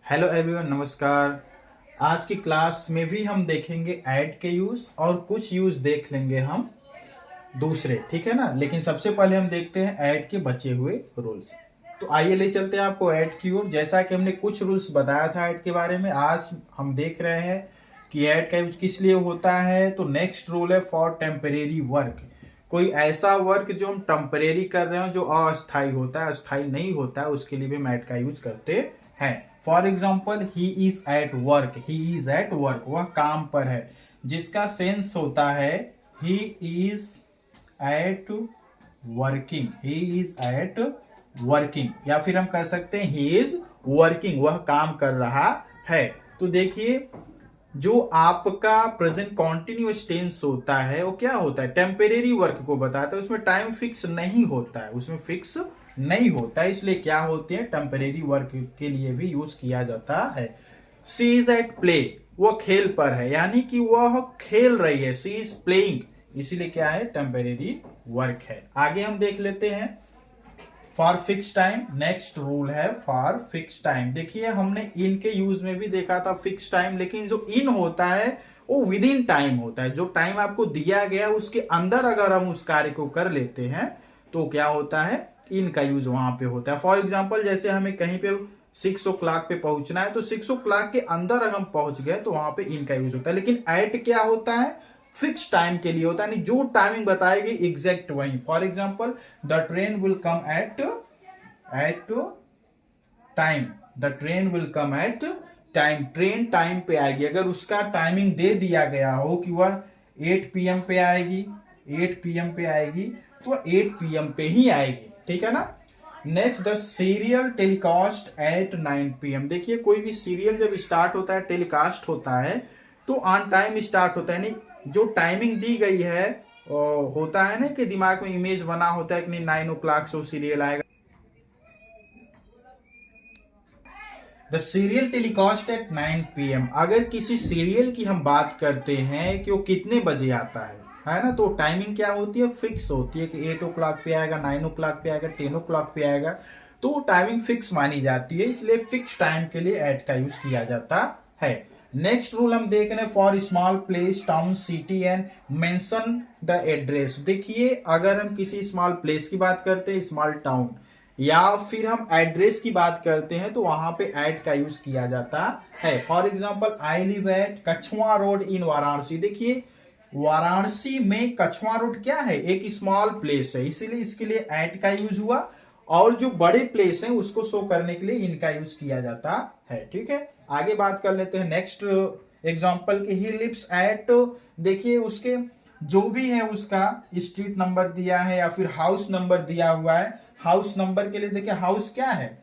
Hello everyone, नमस्कार। आज की क्लास में भी हम देखेंगे ऐड के यूज और कुछ यूज देख लेंगे हम दूसरे, ठीक है ना। लेकिन सबसे पहले हम देखते हैं ऐड के बचे हुए रूल्स। तो आइए ले चलते हैं आपको ऐड की ओर। जैसा कि हमने कुछ रूल्स बताया था ऐड के बारे में, आज हम देख रहे हैं कि ऐड का यूज किस लिए होता है। तो नेक्स्ट रूल है फॉर टेम्परेरी वर्क। कोई ऐसा वर्क जो हम टेम्परेरी कर रहे हो, जो अस्थायी होता है, अस्थायी नहीं होता है, उसके लिए भी हम ऐड का यूज करते हैं। For example, he is at work. He is at work, वह काम पर है, जिसका सेंस होता है he is at working. He is at working, या फिर हम कह सकते हैं ही इज वर्किंग, वह काम कर रहा है। तो देखिए, जो आपका प्रेजेंट कॉन्टिन्यूअस टेंस होता है वो क्या होता है, टेम्परेरी वर्क को बताता है। उसमें टाइम फिक्स नहीं होता है, उसमें फिक्स नहीं होता है, इसलिए क्या होती है, टेम्परेरी वर्क के लिए भी यूज किया जाता है। सी इज एट प्ले, वो खेल पर है, यानी कि वह खेल रही है। सी इज प्लेइंग, इसीलिए क्या है, टेम्परेरी वर्क है। आगे हम देख लेते हैं for fix time. Next rule है फॉर फिक्स टाइम। देखिए, हमने इन के यूज में भी देखा था फिक्स टाइम, लेकिन जो इन होता है वो विद इन टाइम होता है। जो टाइम आपको दिया गया उसके अंदर अगर हम उस कार्य को कर लेते हैं तो क्या होता है, इन का यूज वहां पे होता है। फॉर एग्जाम्पल, जैसे हमें कहीं पे 6 o'clock पे पहुंचना है, तो 6 o'clock के अंदर अगर हम पहुंच गए तो वहां पे इन का यूज होता है। लेकिन एट क्या होता है, फिक्स टाइम के लिए होता है, यानी जो टाइमिंग बताएगी एग्जैक्ट वही। For example, the train will come at time. The train will come at time, train time पे आएगी। अगर उसका टाइमिंग दे दिया गया हो कि वह 8 PM पे आएगी, 8 PM पे आएगी, तो 8 PM पे ही आएगी, ठीक है ना। Next, the serial telecast at 9 PM। देखिए, कोई भी सीरियल जब स्टार्ट होता है, टेलीकास्ट होता है, तो ऑन टाइम स्टार्ट होता है। नहीं, जो टाइमिंग दी गई है होता है ना कि दिमाग में इमेज बना होता है कि नहीं 9 o'clock से सीरियल आएगा। The serial telecast at 9 PM। अगर किसी सीरियल की हम बात करते हैं कि वो कितने बजे आता है ना, तो टाइमिंग क्या होती है, फिक्स होती है कि 8 o'clock पे आएगा, 9 o'clock पे आएगा, 10 o'clock पे आएगा। तो टाइमिंग फिक्स मानी जाती है, इसलिए फिक्स टाइम के लिए एट का यूज किया जाता है। नेक्स्ट रूल हम देख रहे हैं for small place, town, city and mention the address. देखिए, अगर हम किसी स्मॉल प्लेस की बात करते हैं, स्मॉल टाउन, या फिर हम एड्रेस की बात करते हैं, तो वहां पे एट का यूज किया जाता है। For example, I live at कछुआ रोड इन वाराणसी। देखिए, वाराणसी में कछुआ रोड क्या है, एक स्मॉल प्लेस है, इसीलिए इसके लिए एट का यूज हुआ। और जो बड़े प्लेस हैं उसको शो करने के लिए इनका यूज किया जाता है, ठीक है। आगे बात कर लेते हैं नेक्स्ट एग्जांपल की, ही लिव्स एट। देखिए, उसके जो भी है उसका स्ट्रीट नंबर दिया है या फिर हाउस नंबर दिया हुआ है। हाउस नंबर के लिए देखिए, हाउस क्या है,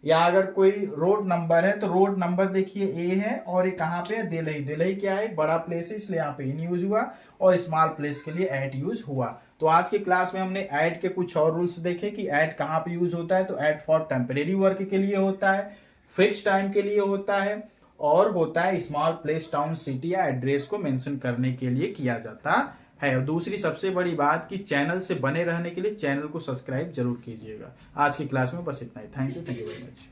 या अगर कोई रोड नंबर है तो रोड नंबर देखिए ए है, और ये कहाँ पे है, दिल्ली। दिल्ली क्या है, एक बड़ा प्लेस है, इसलिए यहाँ पे इन यूज हुआ, और स्मॉल प्लेस के लिए एट यूज हुआ। तो आज की क्लास में हमने ऐड के कुछ और रूल्स देखे कि ऐड कहाँ पे यूज होता है। तो ऐड फॉर टेम्परेरी वर्क के लिए होता है, फिक्स टाइम के लिए होता है, और होता है स्मॉल प्लेस, टाउन, सिटी या एड्रेस को मेंशन करने के लिए किया जाता है। और दूसरी सबसे बड़ी बात कि चैनल से बने रहने के लिए चैनल को सब्सक्राइब जरूर कीजिएगा। आज की क्लास में बस इतना ही। Thank you very much.